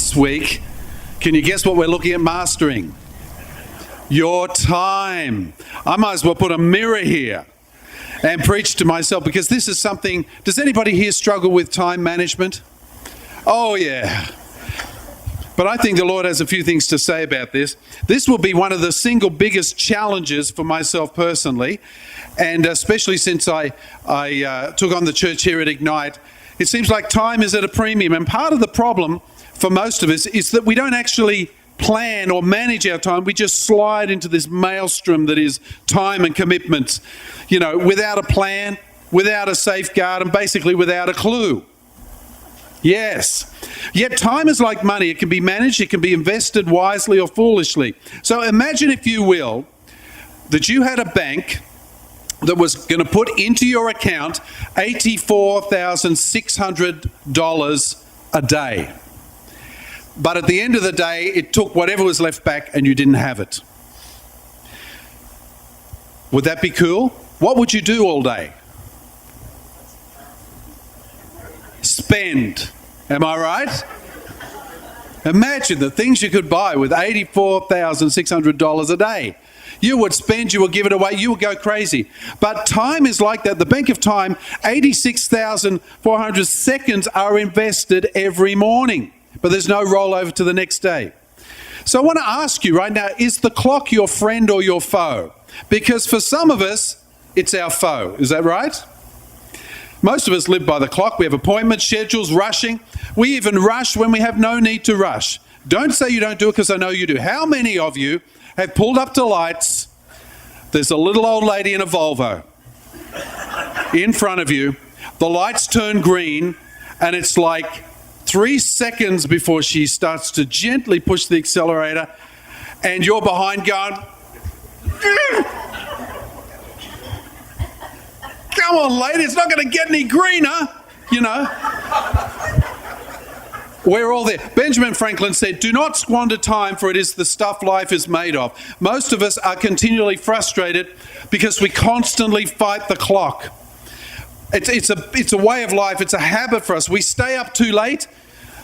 this week, can you guess what we're looking at mastering? Your time. I might as well put a mirror here and preach to myself, because this is something. Does anybody here struggle with time management? Oh yeah. But I think the Lord has a few things to say about this. This will be one of the single biggest challenges for myself personally, and especially since I took on the church here at Ignite. It seems like time is at a premium, and part of the problem for most of us is that we don't actually plan or manage our time. We just slide into this maelstrom that is time and commitments, without a plan, without a safeguard, and basically without a clue. Yes. Yet time is like money. It can be managed, it can be invested wisely or foolishly. So imagine, if you will, that you had a bank that was going to put into your account $84,600 a day. But at the end of the day, it took whatever was left back and you didn't have it. Would that be cool? What would you do all day? Spend. Am I right? Imagine the things you could buy with $84,600 a day. You would spend, you would give it away, you would go crazy. But time is like that. The Bank of Time, 86,400 seconds are invested every morning, but there's no rollover to the next day. So I want to ask you right now, is the clock your friend or your foe? Because for some of us, it's our foe. Is that right? Most of us live by the clock. We have appointments, schedules, rushing. We even rush when we have no need to rush. Don't say you don't do it, because I know you do. How many of you have pulled up to lights? There's a little old lady in a Volvo in front of you. The lights turn green, and it's like 3 seconds before she starts to gently push the accelerator, and you're behind going, come on, lady, it's not going to get any greener, We're all there. Benjamin Franklin said, do not squander time, for it is the stuff life is made of. Most of us are continually frustrated because we constantly fight the clock. It's a way of life. It's a habit for us. We stay up too late,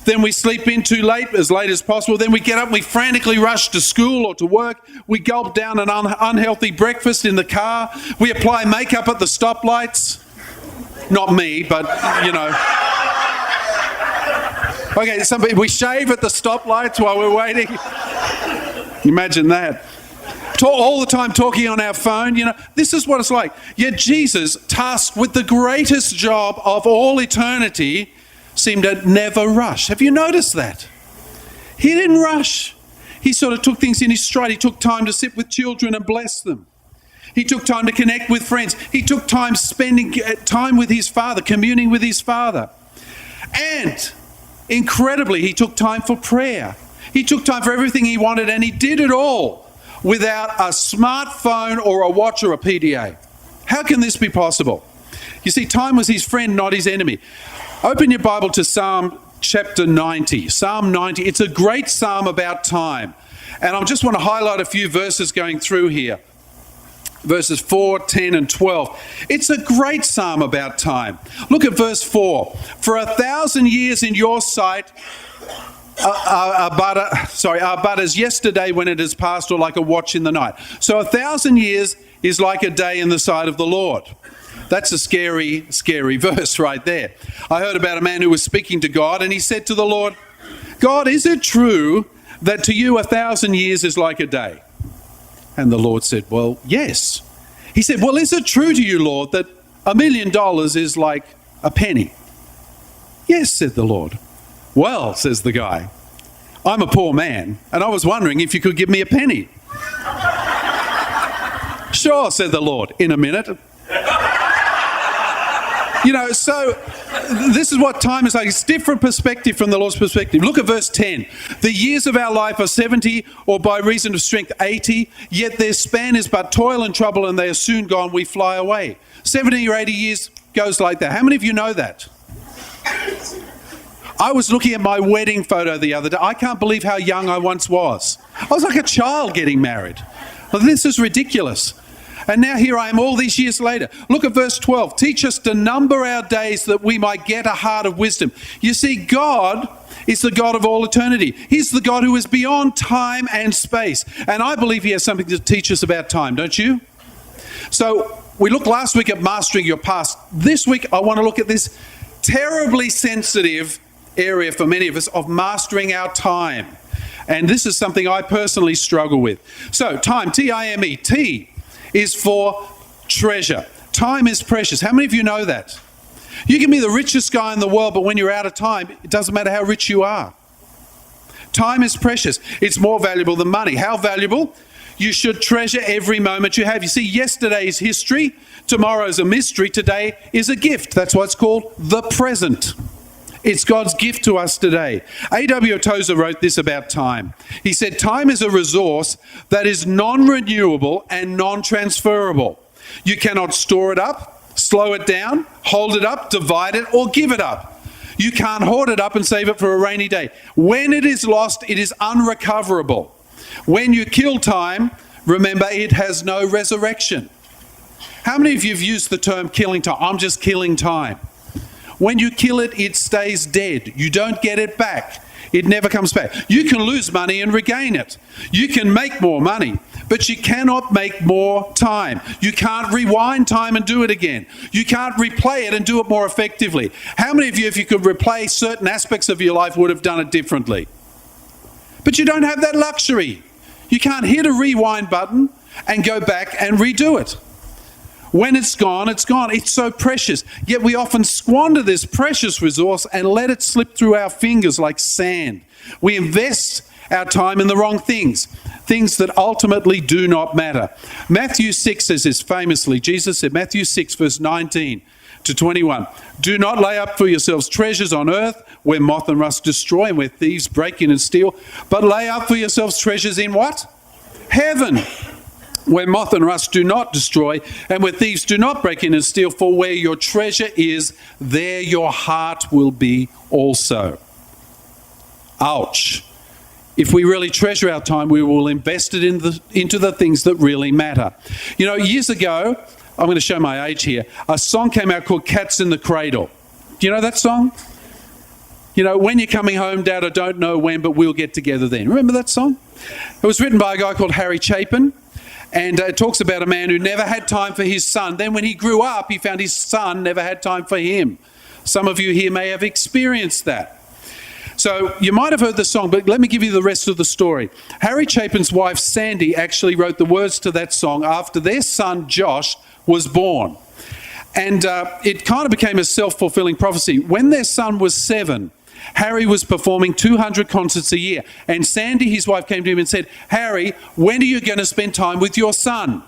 then we sleep in too late as possible. Then we get up and we frantically rush to school or to work. We gulp down an unhealthy breakfast in the car. We apply makeup at the stoplights. Not me, but Okay, we shave at the stoplights while we're waiting. Imagine that. All the time talking on our phone, this is what it's like. Yet Jesus, tasked with the greatest job of all eternity, seemed to never rush. Have you noticed that? He didn't rush. He sort of took things in his stride. He took time to sit with children and bless them. He took time to connect with friends. He took time spending time with his Father, communing with his Father. And incredibly, he took time for prayer. He took time for everything he wanted, and he did it all without a smartphone or a watch or a PDA. How can this be possible? You see, time was his friend, not his enemy. Open your Bible to Psalm chapter 90. Psalm 90. It's a great psalm about time. And I just want to highlight a few verses going through here. Verses 4, 10, and 12. It's a great psalm about time. Look at verse 4. For 1,000 years in your sight are but as yesterday when it has passed, or like a watch in the night. So 1,000 years is like a day in the sight of the Lord. That's a scary, scary verse right there. I heard about a man who was speaking to God, and he said to the Lord, God, is it true that to you 1,000 years is like a day? And the Lord said, well, yes. He said, well, is it true to you, Lord, that $1 million is like a penny? Yes, said the Lord. Well, says the guy, I'm a poor man, and I was wondering if you could give me a penny. Sure, said the Lord, in a minute. So this is what time is like. It's different perspective from the Lord's perspective. Look at verse 10. The years of our life are 70, or by reason of strength 80, yet their span is but toil and trouble, and they are soon gone, we fly away. 70 or 80 years goes like that. How many of you know that? I was looking at my wedding photo the other day. I can't believe how young I once was. I was like a child getting married. Well, this is ridiculous. And now here I am all these years later. Look at verse 12. Teach us to number our days that we might get a heart of wisdom. You see, God is the God of all eternity. He's the God who is beyond time and space. And I believe he has something to teach us about time, don't you? So we looked last week at mastering your past. This week I want to look at this terribly sensitive area for many of us of mastering our time. And this is something I personally struggle with. So time, T-I-M-E, T is for treasure. Time is precious. How many of you know that? You can be the richest guy in the world, but when you're out of time, it doesn't matter how rich you are. Time is precious. It's more valuable than money. How valuable? You should treasure every moment you have. You see, yesterday is history, tomorrow's a mystery, today is a gift. That's why it's called the present. It's God's gift to us today. A.W. Tozer wrote this about time. He said, time is a resource that is non-renewable and non-transferable. You cannot store it up, slow it down, hold it up, divide it, or give it up. You can't hoard it up and save it for a rainy day. When it is lost, it is unrecoverable. When you kill time, remember it has no resurrection. How many of you have used the term killing time? I'm just killing time. When you kill it, it stays dead. You don't get it back. It never comes back. You can lose money and regain it. You can make more money, but you cannot make more time. You can't rewind time and do it again. You can't replay it and do it more effectively. How many of you, if you could replay certain aspects of your life, would have done it differently? But you don't have that luxury. You can't hit a rewind button and go back and redo it. When it's gone, it's gone. It's so precious. Yet we often squander this precious resource and let it slip through our fingers like sand. We invest our time in the wrong things, things that ultimately do not matter. Matthew 6 says this famously. Jesus said, Matthew 6 verse 19 to 21, do not lay up for yourselves treasures on earth where moth and rust destroy and where thieves break in and steal, but lay up for yourselves treasures in what? Heaven, where moth and rust do not destroy, and where thieves do not break in and steal, for where your treasure is, there your heart will be also. Ouch. If we really treasure our time, we will invest it into the things that really matter. You know, years ago, I'm going to show my age here, a song came out called Cats in the Cradle. Do you know that song? You know, when you're coming home, Dad, I don't know when, but we'll get together then. Remember that song? It was written by a guy called Harry Chapin. And it talks about a man who never had time for his son. Then when he grew up, he found his son never had time for him. Some of you here may have experienced that. So you might have heard the song, but let me give you the rest of the story. Harry Chapin's wife, Sandy, actually wrote the words to that song after their son, Josh, was born. And it kind of became a self-fulfilling prophecy. When their son was 7, Harry was performing 200 concerts a year. And Sandy, his wife, came to him and said, Harry, when are you going to spend time with your son?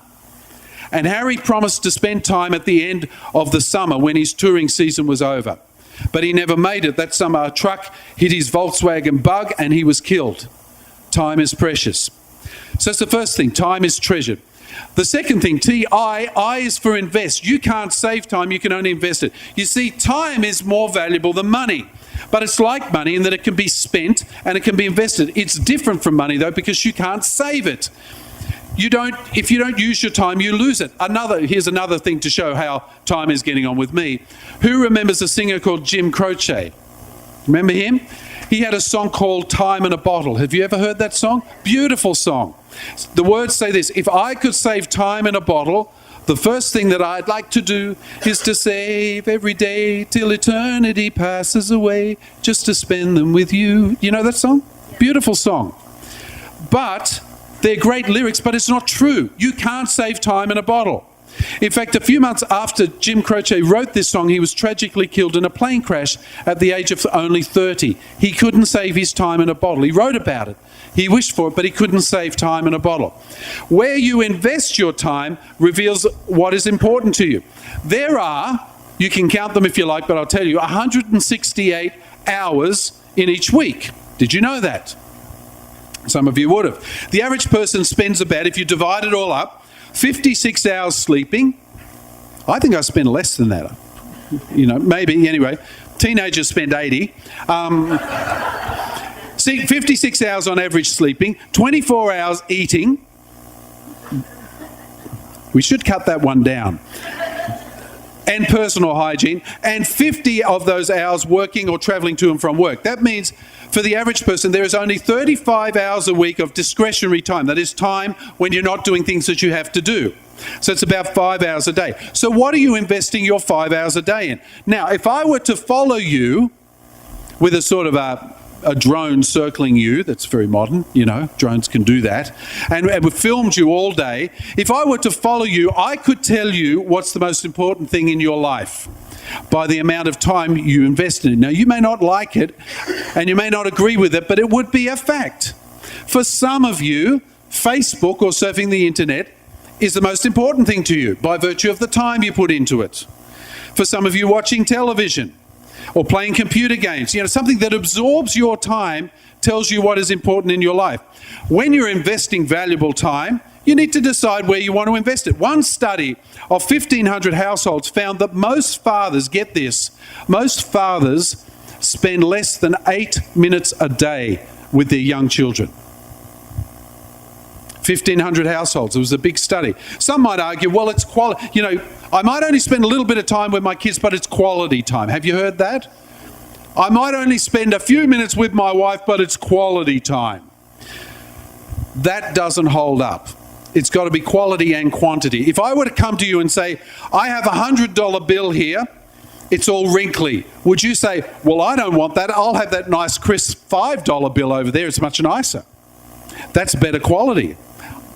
And Harry promised to spend time at the end of the summer when his touring season was over. But he never made it. That summer, a truck hit his Volkswagen Bug and he was killed. Time is precious. So that's the first thing. Time is treasured. The second thing, I is for invest. You can't save time, you can only invest it. You see, time is more valuable than money. But it's like money in that it can be spent and it can be invested. It's different from money, though, because you can't save it. If you don't use your time, you lose it. Here's another thing to show how time is getting on with me. Who remembers a singer called Jim Croce? Remember him? He had a song called Time in a Bottle. Have you ever heard that song? Beautiful song. The words say this: if I could save time in a bottle, the first thing that I'd like to do is to save every day till eternity passes away, just to spend them with you. You know that song? Beautiful song. But they're great lyrics, but it's not true. You can't save time in a bottle. In fact, a few months after Jim Croce wrote this song, he was tragically killed in a plane crash at the age of only 30. He couldn't save his time in a bottle. He wrote about it. He wished for it, but he couldn't save time in a bottle. Where you invest your time reveals what is important to you. There are, you can count them if you like, but I'll tell you, 168 hours in each week. Did you know that? Some of you would have. The average person spends about, if you divide it all up, 56 hours sleeping. I think I spend less than that. You know, maybe, anyway. Teenagers spend 80. 56 hours on average sleeping, 24 hours eating. We should cut that one down. and personal hygiene, and 50 of those hours working or travelling to and from work. That means for the average person, there is only 35 hours a week of discretionary time. That is time when you're not doing things that you have to do. So it's about 5 hours a day. So what are you investing your 5 hours a day in? Now, if I were to follow you with a sort of a drone circling you, that's very modern, drones can do that, and we filmed you all day. If I were to follow you, I could tell you what's the most important thing in your life by the amount of time you invest in it. Now, you may not like it and you may not agree with it, but it would be a fact. For some of you, Facebook or surfing the internet is the most important thing to you by virtue of the time you put into it. For some of you, watching television or playing computer games, something that absorbs your time tells you what is important in your life. When you're investing valuable time, you need to decide where you want to invest it. One study of 1,500 households found that most fathers, get this, most fathers spend less than 8 minutes a day with their young children. 1,500 households. It was a big study. Some might argue, well, it's quality. I might only spend a little bit of time with my kids, but it's quality time. Have you heard that? I might only spend a few minutes with my wife, but it's quality time. That doesn't hold up. It's got to be quality and quantity. If I were to come to you and say, I have a $100 bill here, it's all wrinkly, would you say, well, I don't want that. I'll have that nice crisp $5 bill over there. It's much nicer. That's better quality.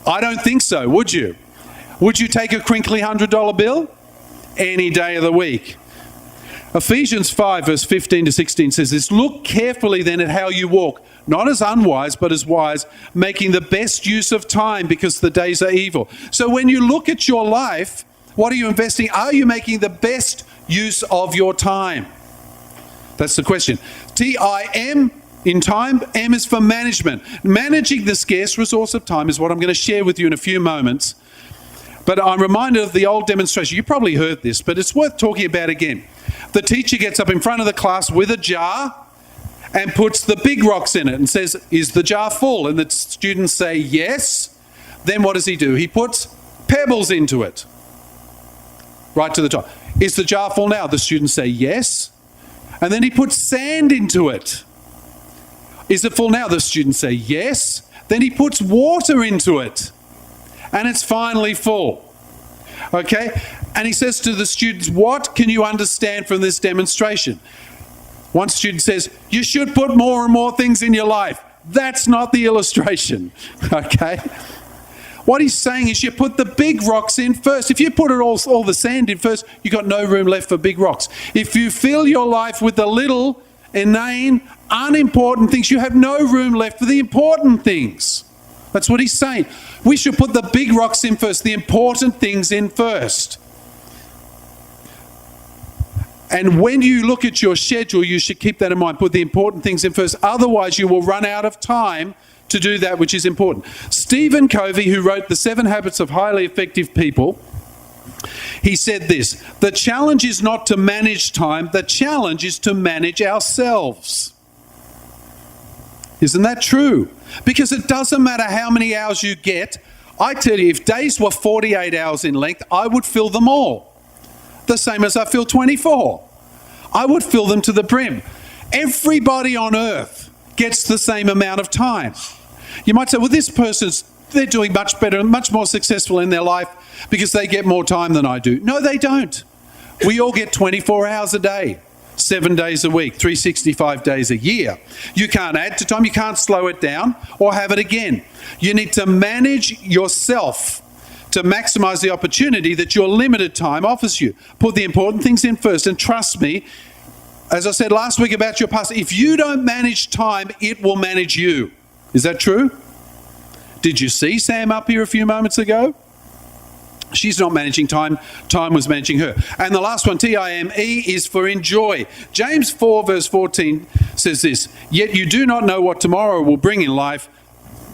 I don't think so, would you? Would you take a crinkly $100 bill? Any day of the week. Ephesians 5 verse 15 to 16 says this, look carefully then at how you walk, not as unwise but as wise, making the best use of time because the days are evil. So when you look at your life, what are you investing? Are you making the best use of your time? That's the question. T-I-M in time, M is for management. Managing the scarce resource of time is what I'm going to share with you in a few moments. But I'm reminded of the old demonstration. You probably heard this, but it's worth talking about again. The teacher gets up in front of the class with a jar and puts the big rocks in it and says, is the jar full? And the students say yes. Then what does he do? He puts pebbles into it. Right to the top. Is the jar full now? The students say yes. And then he puts sand into it. Is it full now? The students say yes. Then he puts water into it. And it's finally full. Okay? And he says to the students, what can you understand from this demonstration? One student says, you should put more and more things in your life. That's not the illustration. Okay? What he's saying is you put the big rocks in first. If you put all the sand in first, you've got no room left for big rocks. If you fill your life with the little, inane, unimportant things, you have no room left for the important things. That's what he's saying. We should put the big rocks in first, the important things in first. And when you look at your schedule, you should keep that in mind. Put the important things in first. Otherwise, you will run out of time to do that which is important. Stephen Covey, who wrote The 7 Habits of Highly Effective People, he said this, the challenge is not to manage time, the challenge is to manage ourselves. Isn't that true? Because it doesn't matter how many hours you get. I tell you, if days were 48 hours in length, I would fill them all. The same as I fill 24. I would fill them to the brim. Everybody on earth gets the same amount of time. You might say, well, they're doing much better and much more successful in their life because they get more time than I do. No, they don't. We all get 24 hours a day. 7 days a week, 365 days a year. You can't add to time, you can't slow it down or have it again. You need to manage yourself to maximize the opportunity that your limited time offers you. Put the important things in first, and trust me, as I said last week about your past, if you don't manage time, it will manage you. Is that true? Did you see Sam up here a few moments ago? She's not managing time, time was managing her. And the last one, T-I-M-E, is for enjoy. James 4 verse 14 says this, yet you do not know what tomorrow will bring in life.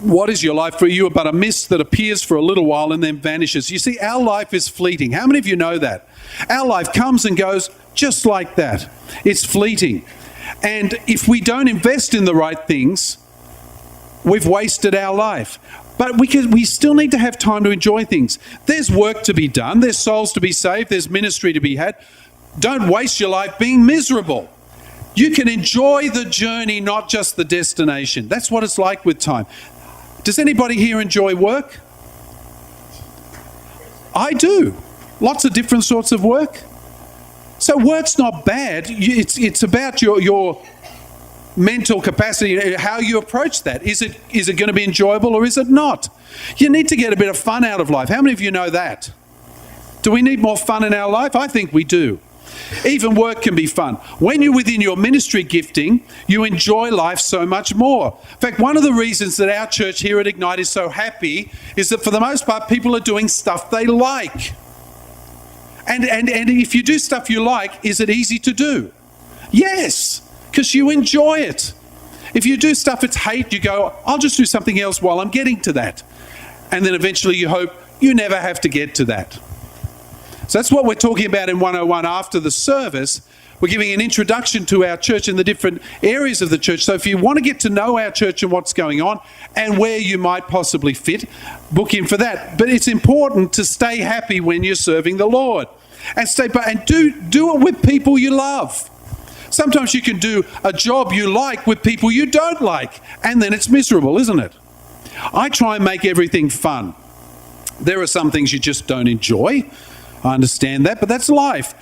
What is your life for you but a mist that appears for a little while and then vanishes? You see, our life is fleeting. How many of you know that? Our life comes and goes just like that. It's fleeting. And if we don't invest in the right things, we've wasted our life. But we still need to have time to enjoy things. There's work to be done. There's souls to be saved. There's ministry to be had. Don't waste your life being miserable. You can enjoy the journey, not just the destination. That's what it's like with time. Does anybody here enjoy work? I do. Lots of different sorts of work. So work's not bad. It's about your mental capacity, how you approach that. Is it going to be enjoyable or is it not? You need to get a bit of fun out of life. How many of you know that? Do we need more fun in our life? I think we do. Even work can be fun. When you're within your ministry gifting, you enjoy life so much more. In fact, one of the reasons that our church here at Ignite is so happy is that for the most part, people are doing stuff they like. And if you do stuff you like, is it easy to do? Yes, because you enjoy it. If you do stuff it's hate, you go, I'll just do something else while I'm getting to that. And then eventually you hope you never have to get to that. So that's what we're talking about in 101 after the service. We're giving an introduction to our church and the different areas of the church. So if you want to get to know our church and what's going on and where you might possibly fit, book in for that. But it's important to stay happy when you're serving the Lord. And do it with people you love. Sometimes you can do a job you like with people you don't like, and then it's miserable, isn't it? I try and make everything fun. There are some things you just don't enjoy. I understand that, but that's life.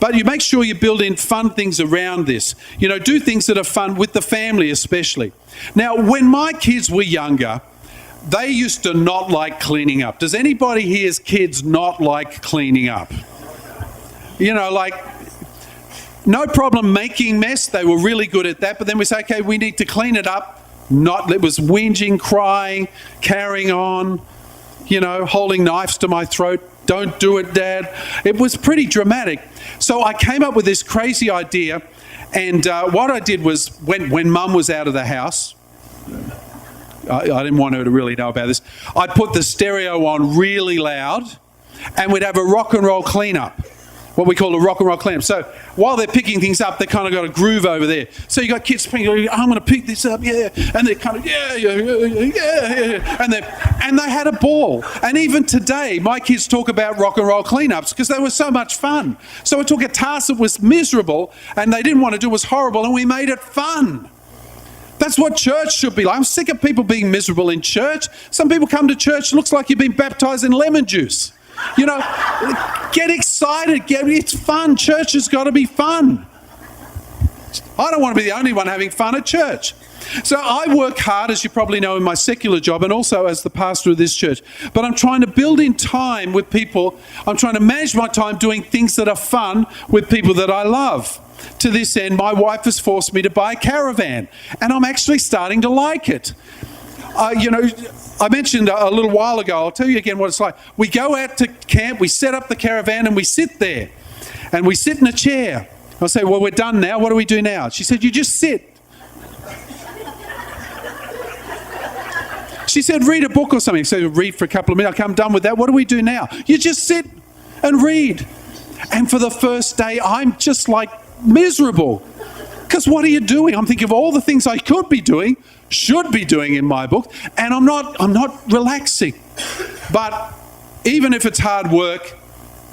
But you make sure you build in fun things around this. You know, do things that are fun with the family especially. Now, when my kids were younger, they used to not like cleaning up. Does anybody here's kids not like cleaning up? You know, like, no problem making mess. They were really good at that. But then we say, okay, we need to clean it up. It was whinging, crying, carrying on, you know, holding knives to my throat. Don't do it, Dad. It was pretty dramatic. So I came up with this crazy idea. And what I did was, when Mum was out of the house, I didn't want her to really know about this, I'd put the stereo on really loud and we'd have a rock and roll cleanup. What we call a rock and roll cleanup. So while they're picking things up, they kind of got a groove over there. So you got kids picking, I'm going to pick this up, yeah. And they're kind of, yeah. And they had a ball. And even today, my kids talk about rock and roll cleanups because they were so much fun. So we took a task that was miserable and they didn't want to do, was horrible, and we made it fun. That's what church should be like. I'm sick of people being miserable in church. Some people come to church, looks like you've been baptized in lemon juice. You know, get excited. It's fun. Church has got to be fun. I don't want to be the only one having fun at church. So I work hard, as you probably know, in my secular job and also as the pastor of this church. But I'm trying to build in time with people. I'm trying to manage my time doing things that are fun with people that I love. To this end, my wife has forced me to buy a caravan, and I'm actually starting to like it. You know, I mentioned a little while ago, I'll tell you again what it's like. We go out to camp, we set up the caravan and we sit there. And we sit in a chair. I'll say, well, we're done now. What do we do now? She said, you just sit. She said, read a book or something. So read for a couple of minutes. Okay, I'm done with that. What do we do now? You just sit and read. And for the first day, I'm just like miserable. Because what are you doing? I'm thinking of all the things I could be doing, should be doing in my book, and I'm not relaxing. But even if it's hard work,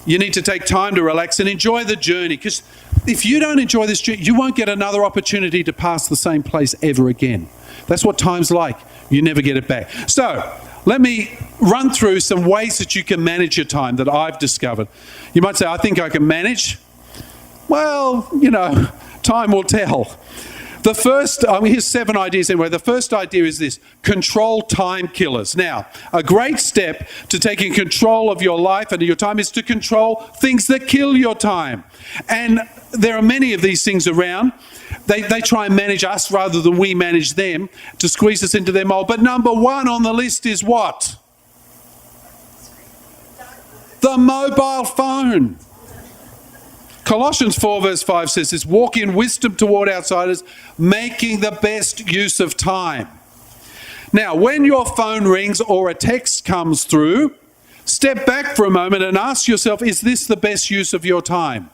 you need to take time to relax and enjoy the journey. Because if you don't enjoy this journey, you won't get another opportunity to pass the same place ever again. That's what time's like. You never get it back. So let me run through some ways that you can manage your time that I've discovered. You might say, I think I can manage. Well, you know, time will tell. The first, here's 7 ideas anyway. The first idea is this: control time killers. Now, a great step to taking control of your life and your time is to control things that kill your time. And there are many of these things around. They try and manage us rather than we manage them to squeeze us into their mold. But number 1 on the list is what? The mobile phone. Colossians 4 verse 5 says this: walk in wisdom toward outsiders, making the best use of time. Now, when your phone rings or a text comes through, step back for a moment and ask yourself, is this the best use of your time?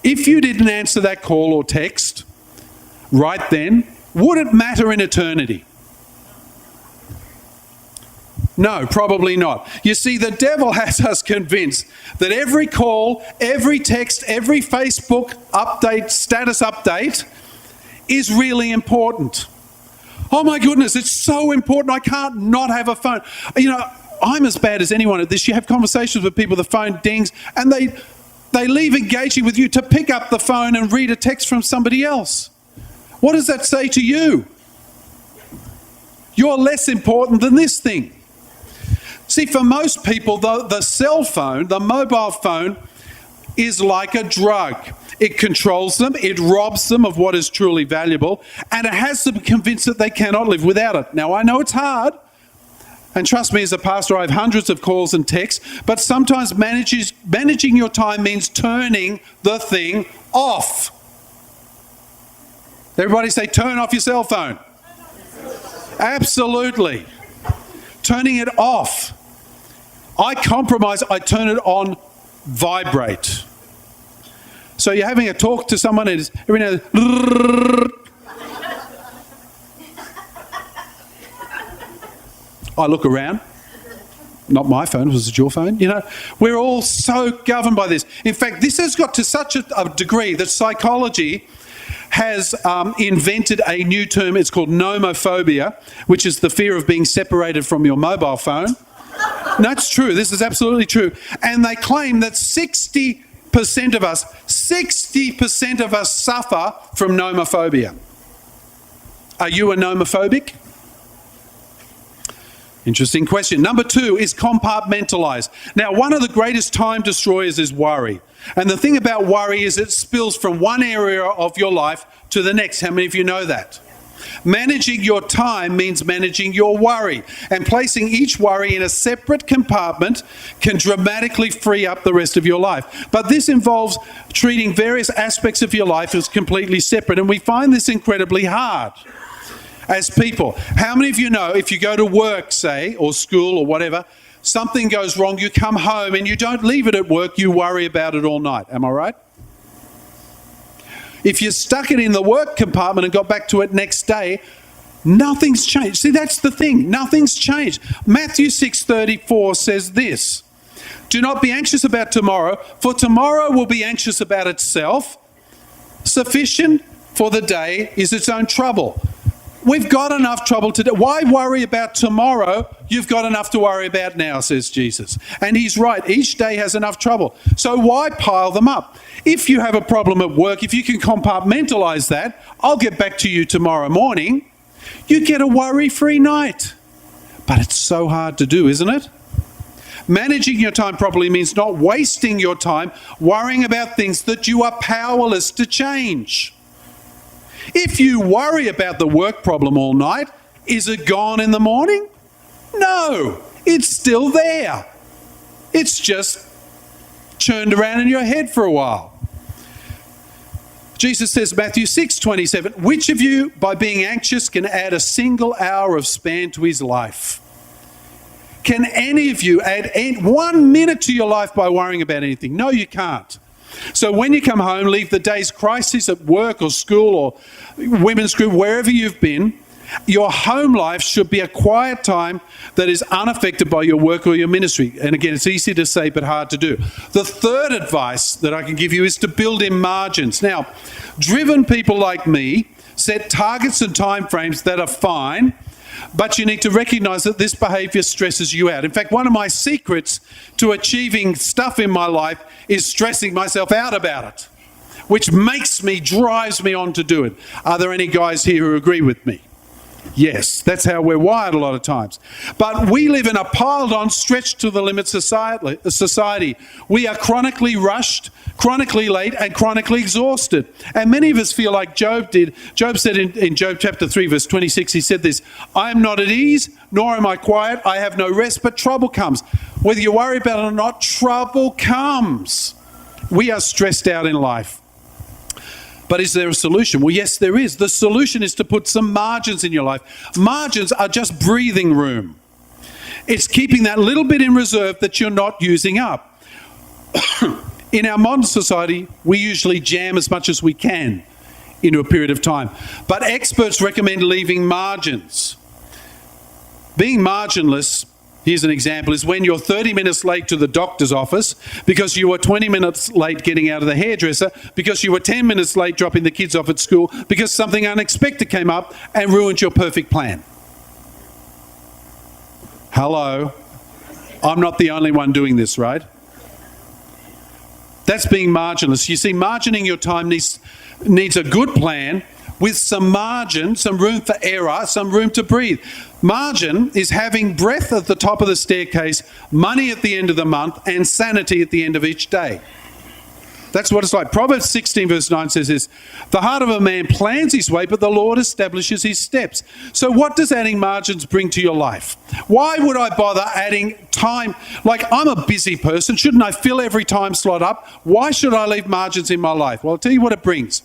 If you didn't answer that call or text right then, would it matter in eternity? No, probably not. You see, the devil has us convinced that every call, every text, every Facebook update, status update is really important. Oh my goodness, it's so important. I can't not have a phone. You know, I'm as bad as anyone at this. You have conversations with people, the phone dings, and they leave engaging with you to pick up the phone and read a text from somebody else. What does that say to you? You're less important than this thing. See, for most people, the cell phone, the mobile phone, is like a drug. It controls them, it robs them of what is truly valuable, and it has them convinced that they cannot live without it. Now, I know it's hard, and trust me, as a pastor, I have hundreds of calls and texts, but sometimes managing your time means turning the thing off. Everybody say, turn off your cell phone. Absolutely. Turning it off. I compromise, I turn it on vibrate. So you're having a talk to someone and it's every now and then, I look around. Not my phone, was it your phone? You know, we're all so governed by this. In fact, this has got to such a degree that psychology has invented a new term. It's called nomophobia, which is the fear of being separated from your mobile phone. No, it's true. This is absolutely true. And they claim that 60% of us suffer from nomophobia. Are you a nomophobic? Interesting question. Number 2 is compartmentalize. Now, one of the greatest time destroyers is worry. And the thing about worry is it spills from one area of your life to the next. How many of you know that? Managing your time means managing your worry. And placing each worry in a separate compartment can dramatically free up the rest of your life. But this involves treating various aspects of your life as completely separate. And we find this incredibly hard as people. How many of you know if you go to work, say, or school or whatever, something goes wrong, you come home and you don't leave it at work, you worry about it all night. Am I right? If you stuck it in the work compartment and got back to it next day, nothing's changed. See, that's the thing. Nothing's changed. Matthew 6:34 says this, "Do not be anxious about tomorrow, for tomorrow will be anxious about itself. Sufficient for the day is its own trouble." We've got enough trouble today. Why worry about tomorrow? You've got enough to worry about now, says Jesus. And he's right. Each day has enough trouble. So why pile them up? If you have a problem at work, if you can compartmentalize that, I'll get back to you tomorrow morning. You get a worry-free night. But it's so hard to do, isn't it? Managing your time properly means not wasting your time worrying about things that you are powerless to change. If you worry about the work problem all night, is it gone in the morning? No, it's still there. It's just churned around in your head for a while. Jesus says, Matthew 6:27, "Which of you, by being anxious, can add a single hour of span to his life?" Can any of you add 1 minute to your life by worrying about anything? No, you can't. So when you come home, leave the day's crisis at work or school or women's group, wherever you've been, your home life should be a quiet time that is unaffected by your work or your ministry. And again, it's easy to say but hard to do. The third advice that I can give you is to build in margins. Now, driven people like me set targets and timeframes that are fine, but you need to recognize that this behavior stresses you out. In fact, one of my secrets to achieving stuff in my life is stressing myself out about it, which drives me on to do it. Are there any guys here who agree with me? Yes, that's how we're wired a lot of times. But we live in a piled-on, stretched to the limit society. We are chronically rushed, chronically late, and chronically exhausted. And many of us feel like Job did. Job said in Job chapter 3, verse 26, he said this, "I am not at ease, nor am I quiet. I have no rest, but trouble comes." Whether you worry about it or not, trouble comes. We are stressed out in life. But is there a solution? Well, yes, there is. The solution is to put some margins in your life. Margins are just breathing room. It's keeping that little bit in reserve that you're not using up. In our modern society, we usually jam as much as we can into a period of time. But experts recommend leaving margins. Being marginless, here's an example, is when you're 30 minutes late to the doctor's office because you were 20 minutes late getting out of the hairdresser, because you were 10 minutes late dropping the kids off at school, because something unexpected came up and ruined your perfect plan. Hello? I'm not the only one doing this, right? That's being marginless. You see, margining your time needs a good plan with some margin, some room for error, some room to breathe. Margin is having breath at the top of the staircase, money at the end of the month, and sanity at the end of each day. That's what it's like. Proverbs 16 verse 9 says this, the heart of a man plans his way, but the Lord establishes his steps. So what does adding margins bring to your life? Why would I bother adding time? Like, I'm a busy person. Shouldn't I fill every time slot up? Why should I leave margins in my life? Well, I'll tell you what it brings.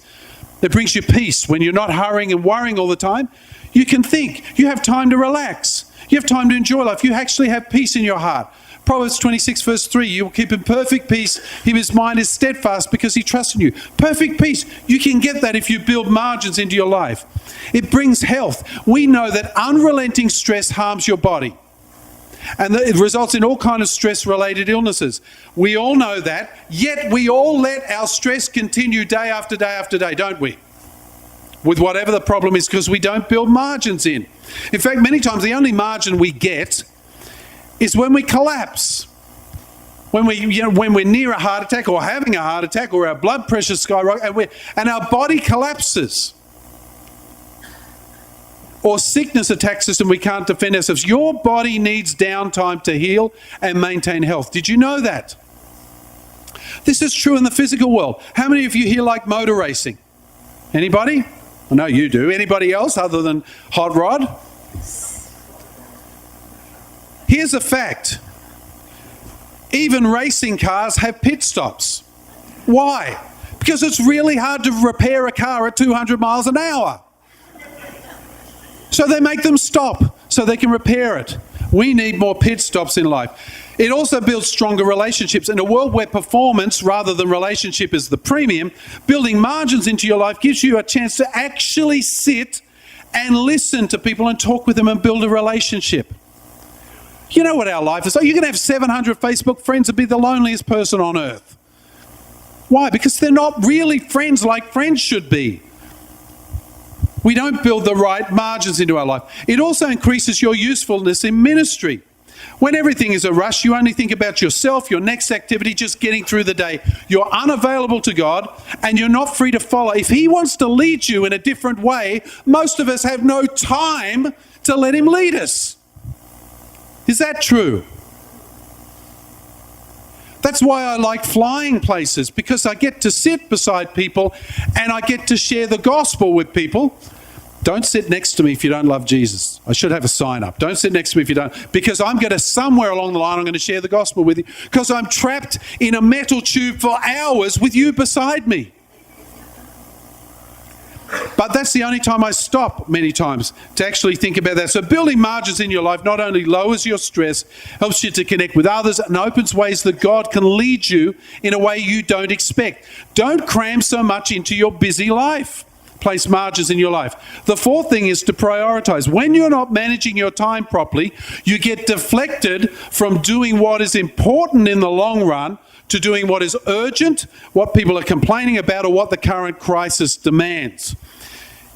It brings you peace. When you're not hurrying and worrying all the time, you can think. You have time to relax. You have time to enjoy life. You actually have peace in your heart. Proverbs 26 verse 3, you will keep in perfect peace if his mind is steadfast because he trusts in you. Perfect peace. You can get that if you build margins into your life. It brings health. We know that unrelenting stress harms your body. And it results in all kinds of stress-related illnesses. We all know that, yet we all let our stress continue day after day after day, don't we? With whatever the problem is, because we don't build margins in. In fact, many times the only margin we get is when we collapse. When we're near a heart attack or having a heart attack, or our blood pressure skyrockets and our body collapses. Or sickness attacks us and we can't defend ourselves. Your body needs downtime to heal and maintain health. Did you know that? This is true in the physical world. How many of you here like motor racing? Anybody? I know you do. Anybody else other than Hot Rod? Here's a fact. Even racing cars have pit stops. Why? Because it's really hard to repair a car at 200 miles an hour. So they make them stop so they can repair it. We need more pit stops in life. It also builds stronger relationships. In a world where performance rather than relationship is the premium, building margins into your life gives you a chance to actually sit and listen to people and talk with them and build a relationship. You know what our life is like. You can have 700 Facebook friends and be the loneliest person on earth. Why? Because they're not really friends like friends should be. We don't build the right margins into our life. It also increases your usefulness in ministry. When everything is a rush, you only think about yourself, your next activity, just getting through the day. You're unavailable to God and you're not free to follow. If he wants to lead you in a different way, most of us have no time to let him lead us. Is that true? That's why I like flying places, because I get to sit beside people and I get to share the gospel with people. Don't sit next to me if you don't love Jesus. I should have a sign up. Don't sit next to me if you don't. Because I'm going to, somewhere along the line, I'm going to share the gospel with you. Because I'm trapped in a metal tube for hours with you beside me. But that's the only time I stop many times to actually think about that. So building margins in your life not only lowers your stress, helps you to connect with others, and opens ways that God can lead you in a way you don't expect. Don't cram so much into your busy life. Place margins in your life. The fourth thing is to prioritize. When you're not managing your time properly, you get deflected from doing what is important in the long run to doing what is urgent, what people are complaining about, or what the current crisis demands.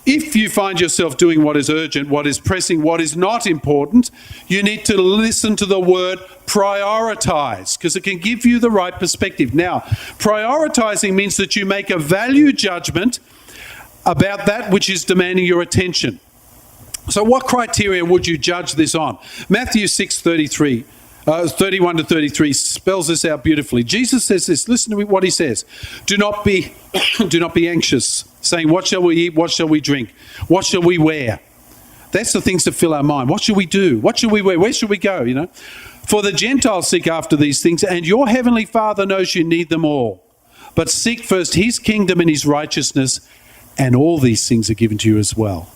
If you find yourself doing what is urgent, what is pressing, what is not important, you need to listen to the word prioritize, because it can give you the right perspective. Now, prioritizing means that you make a value judgment about that which is demanding your attention. So what criteria would you judge this on? Matthew 6:31 to 33 spells this out beautifully. Jesus says this. Listen to what he says. Do not be anxious, saying, what shall we eat? What shall we drink? What shall we wear? That's the things that fill our mind. What should we do? What should we wear? Where should we go? You know, for the Gentiles seek after these things, and your heavenly Father knows you need them all. But seek first his kingdom and his righteousness, and all these things are given to you as well.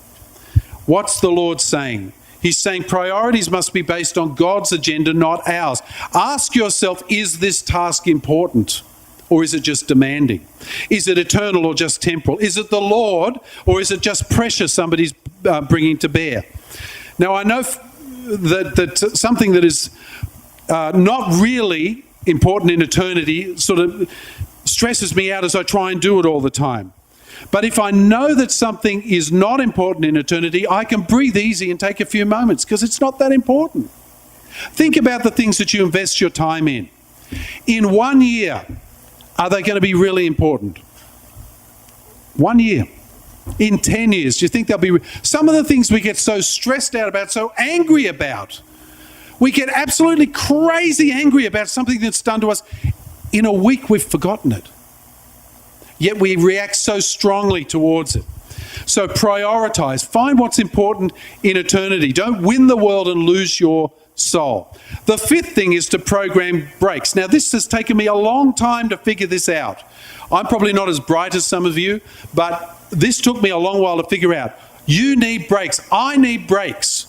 What's the Lord saying? He's saying priorities must be based on God's agenda, not ours. Ask yourself, is this task important? Or is it just demanding? Is it eternal or just temporal? Is it the Lord, or is it just pressure somebody's bringing to bear? Now, I know that something that is not really important in eternity sort of stresses me out as I try and do it all the time. But if I know that something is not important in eternity, I can breathe easy and take a few moments because it's not that important. Think about the things that you invest your time in. In 1 year, are they going to be really important? 1 year. In 10 years, do you think they'll be... Some of the things we get so stressed out about, so angry about, we get absolutely crazy angry about something that's done to us. In a week, we've forgotten it. Yet we react so strongly towards it. So prioritize. Find what's important in eternity. Don't win the world and lose your soul. The fifth thing is to program breaks. Now, this has taken me a long time to figure this out. I'm probably not as bright as some of you, but this took me a long while to figure out. You need breaks. I need breaks.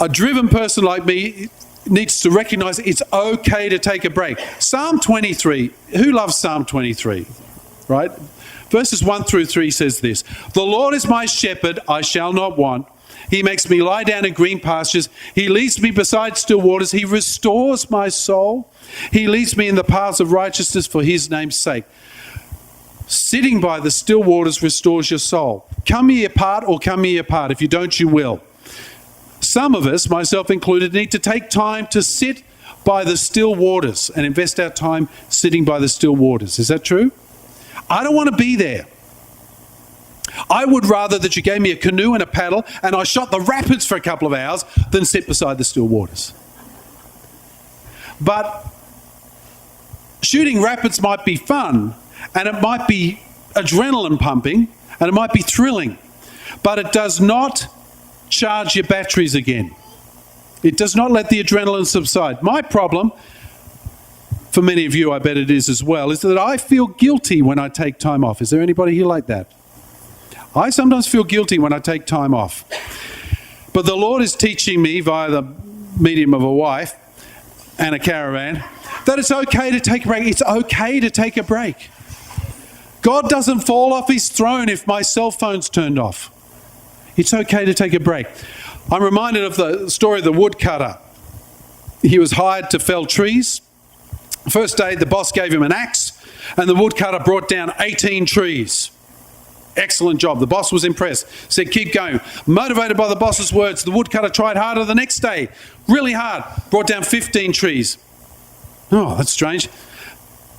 A driven person like me needs to recognize it's okay to take a break. Psalm 23. Who loves Psalm 23? Right? Verses 1 through 3 says this. The Lord is my shepherd, I shall not want. He makes me lie down in green pastures. He leads me beside still waters. He restores my soul. He leads me in the paths of righteousness for his name's sake. Sitting by the still waters restores your soul. Come ye apart or come ye apart. If you don't, you will. Some of us, myself included, need to take time to sit by the still waters and invest our time sitting by the still waters. Is that true? I don't want to be there. I would rather that you gave me a canoe and a paddle and I shot the rapids for a couple of hours than sit beside the still waters. But shooting rapids might be fun and it might be adrenaline pumping and it might be thrilling, but it does not charge your batteries again. It does not let the adrenaline subside. My problem, for many of you I bet it is as well, is that I feel guilty when I take time off. Is there anybody here like that? I sometimes feel guilty when I take time off. But the Lord is teaching me via the medium of a wife and a caravan that it's okay to take a break. It's okay to take a break. God doesn't fall off his throne if my cell phone's turned off. It's okay to take a break. I'm reminded of the story of the woodcutter. He was hired to fell trees. First day, the boss gave him an axe and the woodcutter brought down 18 trees. Excellent job. The boss was impressed. Said, keep going. Motivated by the boss's words, the woodcutter tried harder the next day. Really hard. Brought down 15 trees. Oh, that's strange.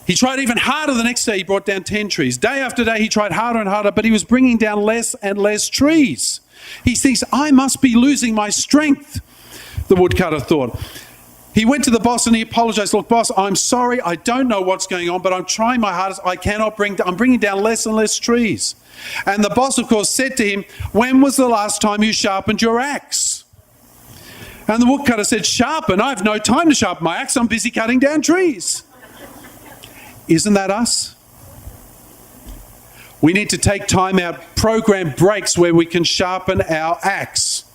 He tried even harder the next day. He brought down 10 trees. Day after day, he tried harder and harder, but he was bringing down less and less trees. He thinks, I must be losing my strength, the woodcutter thought. He went to the boss and he apologized. Look, boss, I'm sorry. I don't know what's going on, but I'm trying my hardest. I'm bringing down less and less trees. And the boss, of course, said to him, when was the last time you sharpened your axe? And the woodcutter said, sharpen? I have no time to sharpen my axe. I'm busy cutting down trees. Isn't that us? We need to take time out, program breaks where we can sharpen our axe.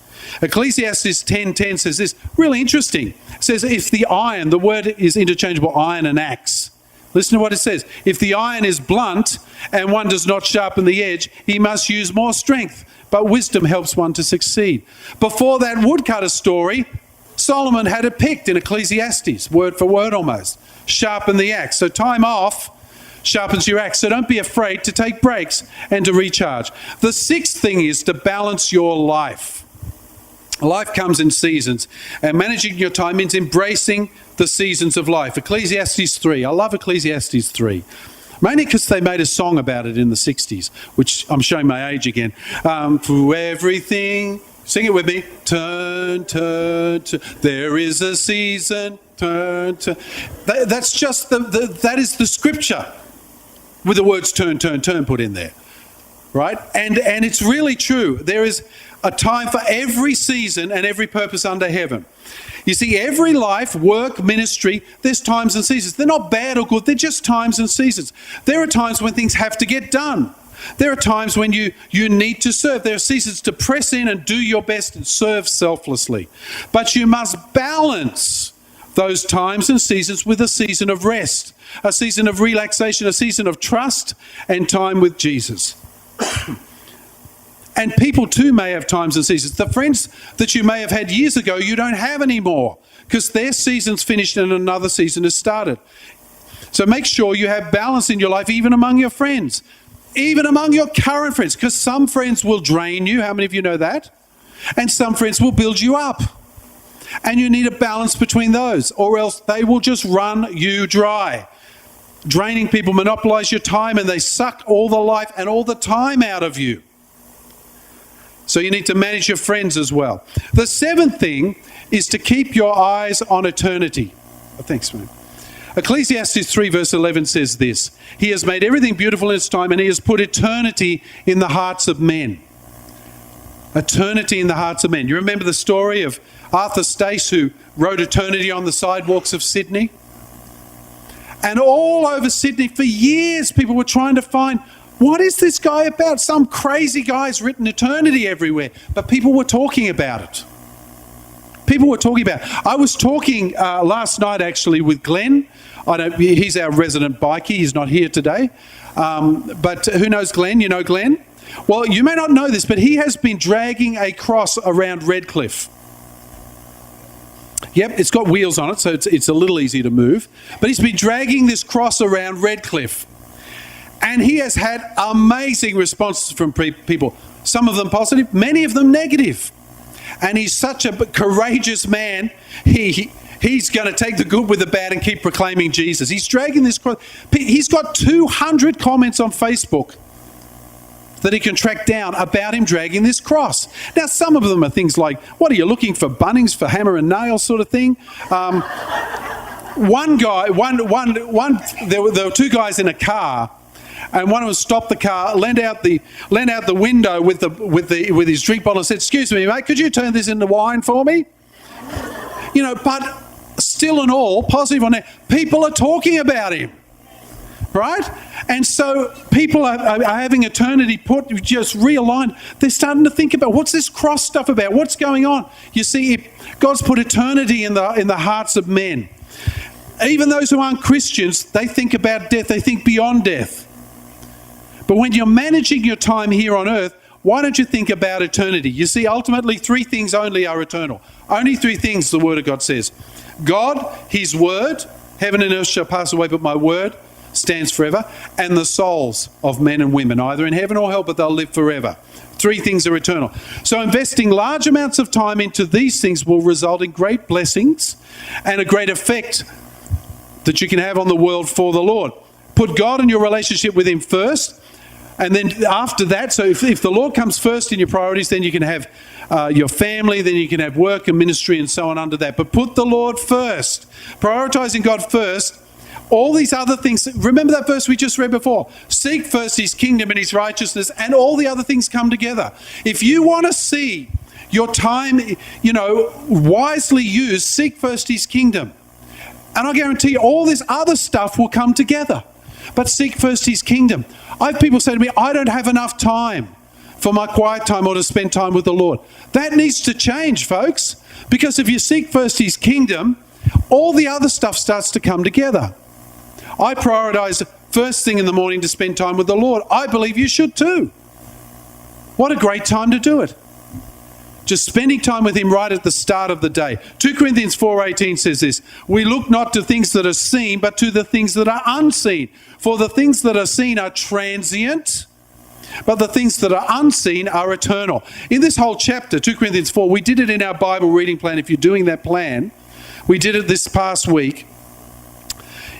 Ecclesiastes 10:10 says this, really interesting. It says, if the iron, the word is interchangeable, iron and axe. Listen to what it says. If the iron is blunt and one does not sharpen the edge, he must use more strength. But wisdom helps one to succeed. Before that woodcutter story, Solomon had it picked in Ecclesiastes, word for word almost. Sharpen the axe. So time off sharpens your axe. So don't be afraid to take breaks and to recharge. The sixth thing is to balance your life. Life comes in seasons, and managing your time means embracing the seasons of life. Ecclesiastes 3. I love Ecclesiastes 3. Mainly because they made a song about it in the 60s, which I'm showing my age again. For everything, sing it with me. Turn, turn, turn. There is a season. Turn, turn. That's just that is the scripture with the words turn, turn, turn put in there. Right? And it's really true. There is a time for every season and every purpose under heaven. You see, every life, work, ministry, there's times and seasons. They're not bad or good. They're just times and seasons. There are times when things have to get done. There are times when you need to serve. There are seasons to press in and do your best and serve selflessly. But you must balance those times and seasons with a season of rest, a season of relaxation, a season of trust and time with Jesus. And people too may have times and seasons. The friends that you may have had years ago, you don't have anymore because their season's finished and another season has started. So make sure you have balance in your life, even among your friends, even among your current friends, because some friends will drain you. How many of you know that? And some friends will build you up. And you need a balance between those, or else they will just run you dry. Draining people monopolize your time and they suck all the life and all the time out of you. So you need to manage your friends as well. The seventh thing is to keep your eyes on eternity. Oh, thanks, man. Ecclesiastes 3 verse 11 says this: He has made everything beautiful in its time, and He has put eternity in the hearts of men. Eternity in the hearts of men. You remember the story of Arthur Stace, who wrote eternity on the sidewalks of Sydney? And all over Sydney for years people were trying to find, what is this guy about? Some crazy guy's written eternity everywhere. But people were talking about it. People were talking about it. I was talking last night actually with Glenn. He's our resident bikie. He's not here today. But who knows Glenn? You know Glenn? Well, you may not know this, but he has been dragging a cross around Redcliffe. Yep, it's got wheels on it, so it's a little easy to move. But he's been dragging this cross around Redcliffe. And he has had amazing responses from people. Some of them positive, many of them negative. And he's such a courageous man. He's going to take the good with the bad and keep proclaiming Jesus. He's dragging this cross. He's got 200 comments on Facebook that he can track down about him dragging this cross. Now, some of them are things like, what are you looking for, Bunnings for hammer and nail sort of thing? One guy, there were two guys in a car, and one of them stopped the car, leant out the window with his drink bottle and said, "Excuse me, mate, could you turn this into wine for me?" You know, but still and all, positive on that, people are talking about him. Right? And so people are having eternity just realigned. They're starting to think about, what's this cross stuff about? What's going on? You see, God's put eternity in the hearts of men. Even those who aren't Christians, they think about death. They think beyond death. But when you're managing your time here on earth, why don't you think about eternity? You see, ultimately, three things only are eternal. Only three things the Word of God says. God, His Word, heaven and earth shall pass away, but my Word stands forever, and the souls of men and women, either in heaven or hell, but they'll live forever. Three things are eternal. So investing large amounts of time into these things will result in great blessings and a great effect that you can have on the world for the Lord. Put God and your relationship with Him first, and then after that, so if the Lord comes first in your priorities, then you can have your family, then you can have work and ministry and so on under that. But put the Lord first. Prioritizing God first. All these other things, remember that verse we just read before? Seek first His kingdom and His righteousness, and all the other things come together. If you want to see your time, wisely used, seek first His kingdom. And I guarantee you, all this other stuff will come together. But seek first His kingdom. I have people say to me, I don't have enough time for my quiet time or to spend time with the Lord. That needs to change, folks. Because if you seek first His kingdom, all the other stuff starts to come together. I prioritize first thing in the morning to spend time with the Lord. I believe you should too. What a great time to do it. Just spending time with Him right at the start of the day. 2 Corinthians 4:18 says this: We look not to things that are seen, but to the things that are unseen. For the things that are seen are transient, but the things that are unseen are eternal. In this whole chapter, 2 Corinthians 4, we did it in our Bible reading plan. If you're doing that plan, we did it this past week.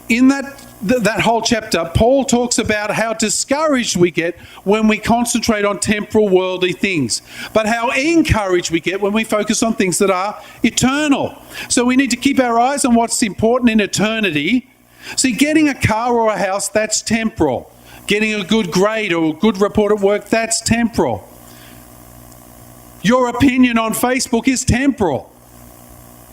In that whole chapter, Paul talks about how discouraged we get when we concentrate on temporal, worldly things, but how encouraged we get when we focus on things that are eternal. So we need to keep our eyes on what's important in eternity. See, getting a car or a house, that's temporal. Getting a good grade or a good report at work, that's temporal. Your opinion on Facebook is temporal.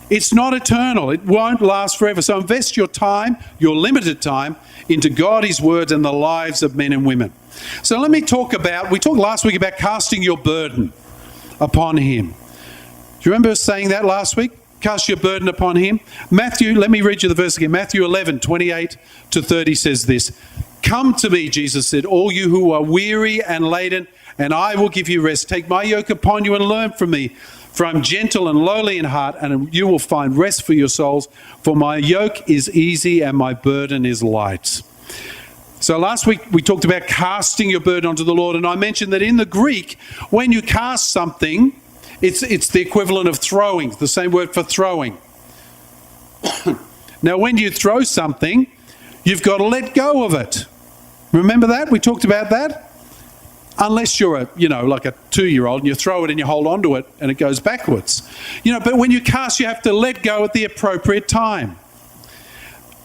It's not eternal. It won't last forever. So invest your time, your limited time, into God, His Word, and the lives of men and women. So let me we talked last week about casting your burden upon Him. Do you remember us saying that last week? Cast your burden upon Him. Matthew, let me read you the verse again. Matthew 11:28-30 says this: Come to me, Jesus said, all you who are weary and laden, and I will give you rest. Take my yoke upon you and learn from me, for I'm gentle and lowly in heart, and you will find rest for your souls. For my yoke is easy and my burden is light. So last week we talked about casting your burden onto the Lord, and I mentioned that in the Greek, when you cast something, it's the equivalent of throwing, the same word for throwing. Now, when you throw something, you've got to let go of it. Remember that? We talked about that? Unless you're like a 2-year-old and you throw it and you hold on to it and it goes backwards. But when you cast, you have to let go at the appropriate time.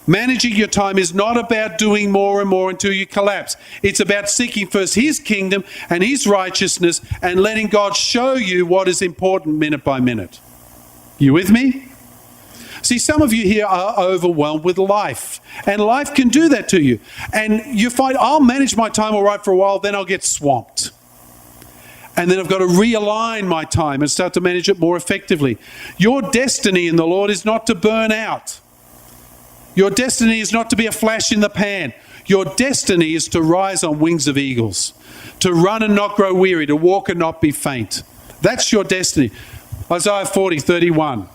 Managing your time is not about doing more and more until you collapse. It's about seeking first His kingdom and His righteousness and letting God show you what is important minute by minute. You with me? See, some of you here are overwhelmed with life, and life can do that to you. And you find, I'll manage my time all right for a while, then I'll get swamped. And then I've got to realign my time and start to manage it more effectively. Your destiny in the Lord is not to burn out. Your destiny is not to be a flash in the pan. Your destiny is to rise on wings of eagles, to run and not grow weary, to walk and not be faint. That's your destiny. Isaiah 40:31.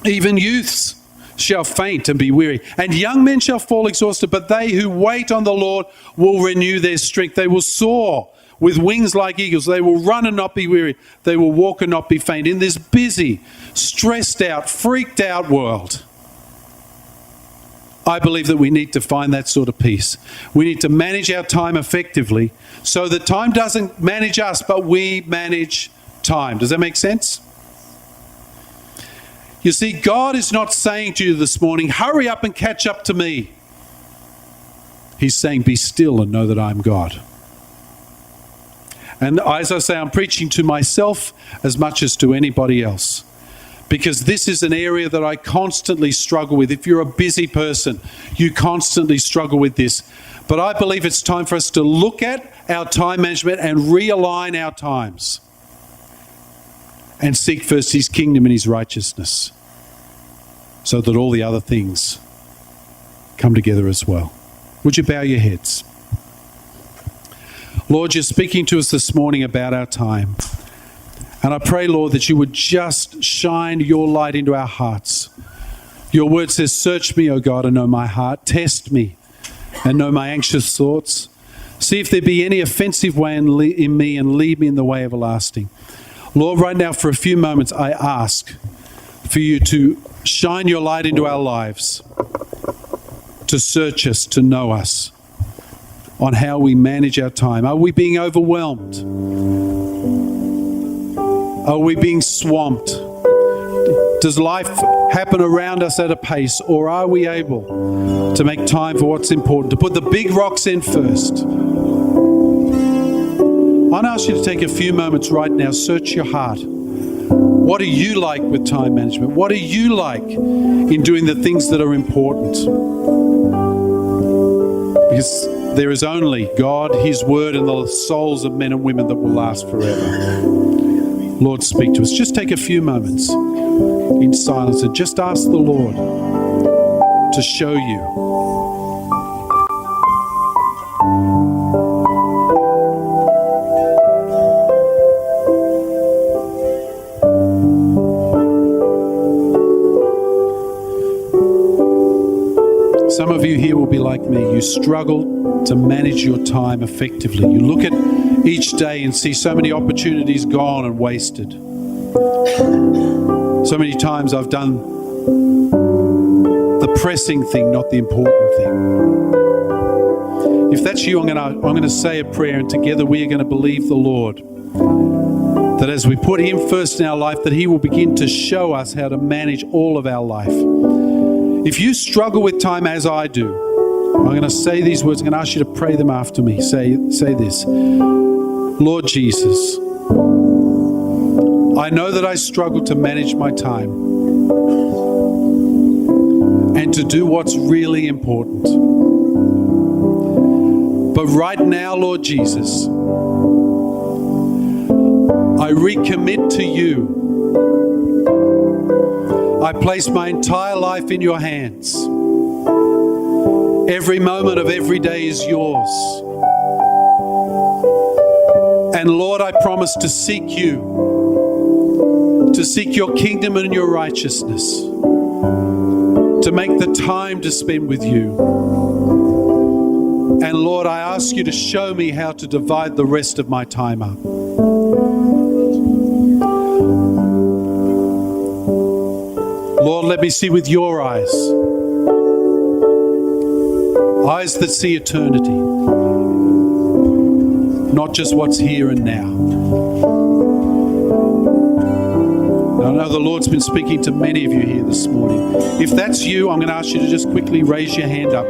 Even youths shall faint and be weary, and young men shall fall exhausted, but they who wait on the Lord will renew their strength. They will soar with wings like eagles. They will run and not be weary. They will walk and not be faint. In this busy, stressed out, freaked out world, I believe that we need to find that sort of peace. We need to manage our time effectively so that time doesn't manage us, but we manage time. Does that make sense? You see, God is not saying to you this morning, hurry up and catch up to me. He's saying, be still and know that I'm God. And as I say, I'm preaching to myself as much as to anybody else, because this is an area that I constantly struggle with. If you're a busy person, you constantly struggle with this. But I believe it's time for us to look at our time management and realign our times and seek first His kingdom and His righteousness, so that all the other things come together as well. Would you bow your heads? Lord, you're speaking to us this morning about our time. And I pray, Lord, that you would just shine your light into our hearts. Your word says, search me, O God, and know my heart. Test me and know my anxious thoughts. See if there be any offensive way in me and lead me in the way everlasting. Lord, right now for a few moments, I ask for you to shine your light into our lives, to search us, to know us on how we manage our time. Are we being overwhelmed? Are we being swamped? Does life happen around us at a pace, or are we able to make time for what's important, to put the big rocks in first? I'd ask you to take a few moments right now, search your heart. What are you like with time management? What are you like in doing the things that are important? Because there is only God, His word, and the souls of men and women that will last forever. Lord, speak to us. Just take a few moments in silence and just ask the Lord to show you. Some of you here will be like me. You struggle to manage your time effectively. You look at each day and see so many opportunities gone and wasted. So many times I've done the pressing thing, not the important thing. If that's you, I'm going to say a prayer, and together we are going to believe the Lord that as we put Him first in our life, that He will begin to show us how to manage all of our life. If you struggle with time as I do, I'm going to say these words. I'm going to ask you to pray them after me. Say this. Lord Jesus, I know that I struggle to manage my time and to do what's really important. But right now, Lord Jesus, I recommit to you. I place my entire life in your hands. Every moment of every day is yours. And Lord, I promise to seek you, to seek your kingdom and your righteousness, to make the time to spend with you. And Lord, I ask you to show me how to divide the rest of my time up. Lord, let me see with your eyes, eyes that see eternity, not just what's here and now. I know the Lord's been speaking to many of you here this morning. If that's you, I'm going to ask you to just quickly raise your hand up.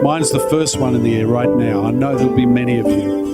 Mine's the first one in the air right now. I know there'll be many of you.